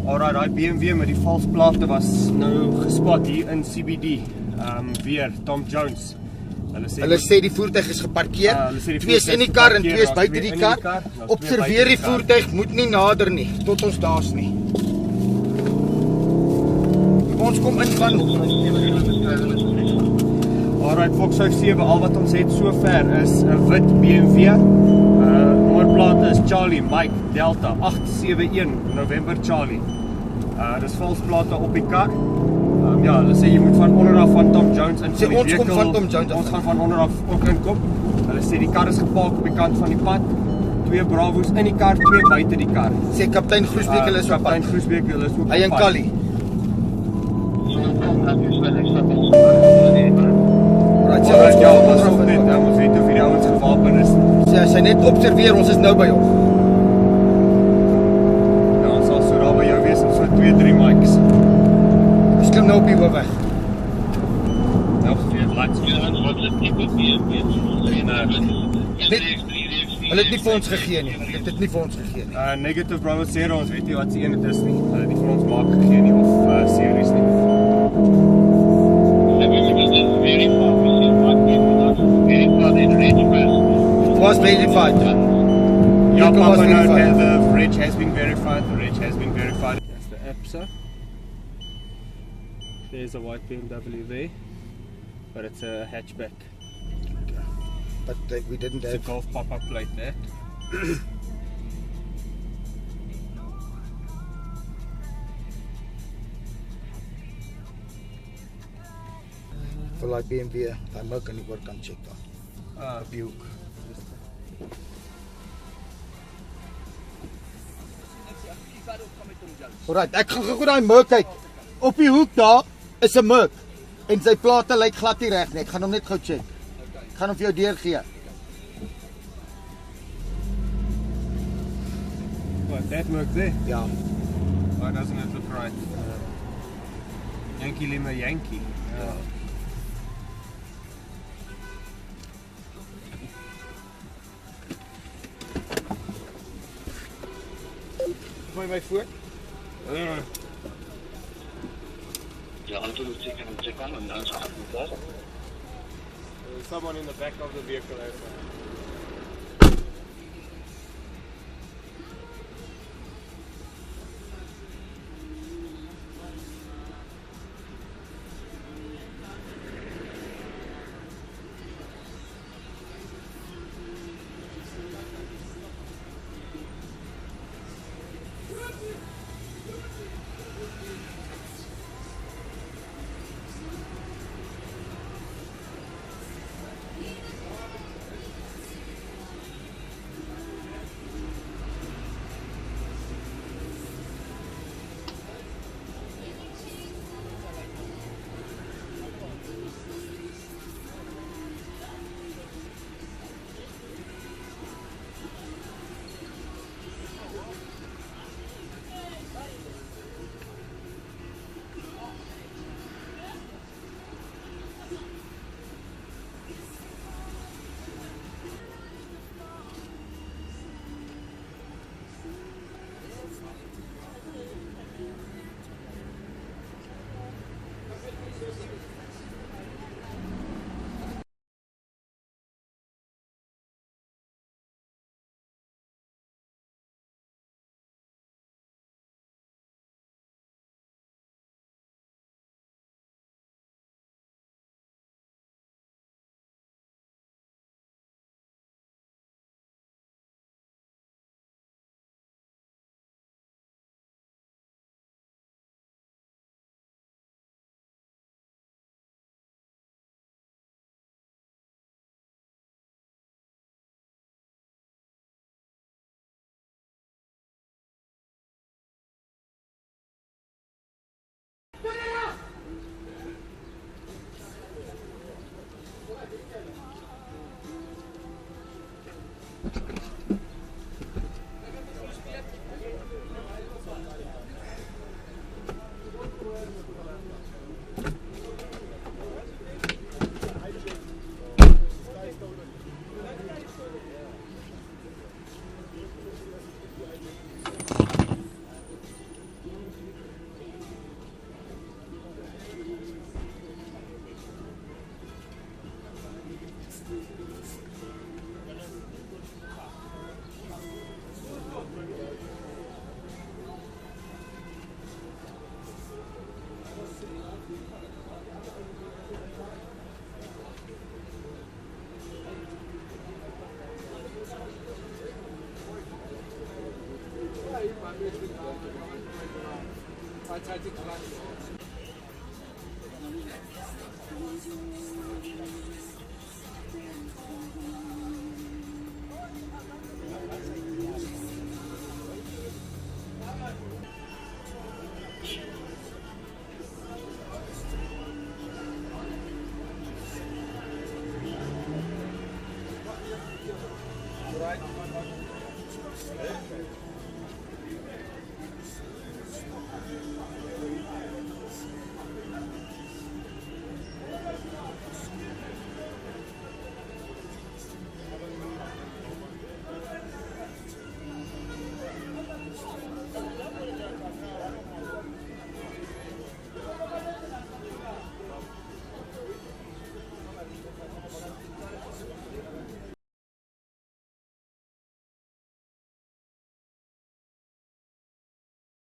Alright, die BMW met die vals plate was nou gespot hier in CBD. Weer Tom Jones. Hulle sê die voertuig is geparkeer. Twee is in die kar en twee is buite die kar. Observeer die voertuig, moet nie nader nie tot ons daar's nie. Ons kom in van Alright, Foxhou 7, al wat ons het sover is 'n wit BMW. Nommerplate is Charlie Mike Delta 871 November Charlie. Dis vals plate op die kar. Ja, hulle sê jy moet van onderaf van Tom Jones in. Sê ons kom van Tom Jones af. Ons gaan van onderaf ook inkom. Hulle sê die kar is gepark op die kant van die pad. Twee Bravos in die kar, twee buite die kar. Sê kaptein Groesbeek hulle is op pad. Kaptein Groesbeek hulle is ook op pad. Hy en Callie. Ons weet of die ouens gewapen is. Sy net observeer, ons is nou by hom. Ja, ons sal so daar by jou wees, so 2-3 mics. Ons klim nou op die hoofweg. Hulle het nie vir ons gegee nie. Hulle het dit nie vir ons gegee nie. Negative Bravo 0, ons weet nie wat se een dit is nie. Hulle het nie vir ons maak gegee nie of series nie. It was verified. Yeah, was verified. The reg has been verified. The reg has been verified. That's the APSA. There's a white BMW there, but it's a hatchback. But we didn't have a Golf pop-up plate there. vir die BMW, hy maak aan die oorkant check daar. Op die hoek. Alright, ek gaan gou daai Merc kyk. Op die hoek daar is 'n Merc en sy plate lyk glad nie reg nie. Ek gaan hom net gou check. Ek gaan hom vir jou deurgee. What, that Merc there? Ja. Why doesn't it look right? Yankee Lima Yankee. Yeah. Gooi my voor. Ja, natuurlijk check on en dan gaat het daar. There's someone in the back of the vehicle. Right side to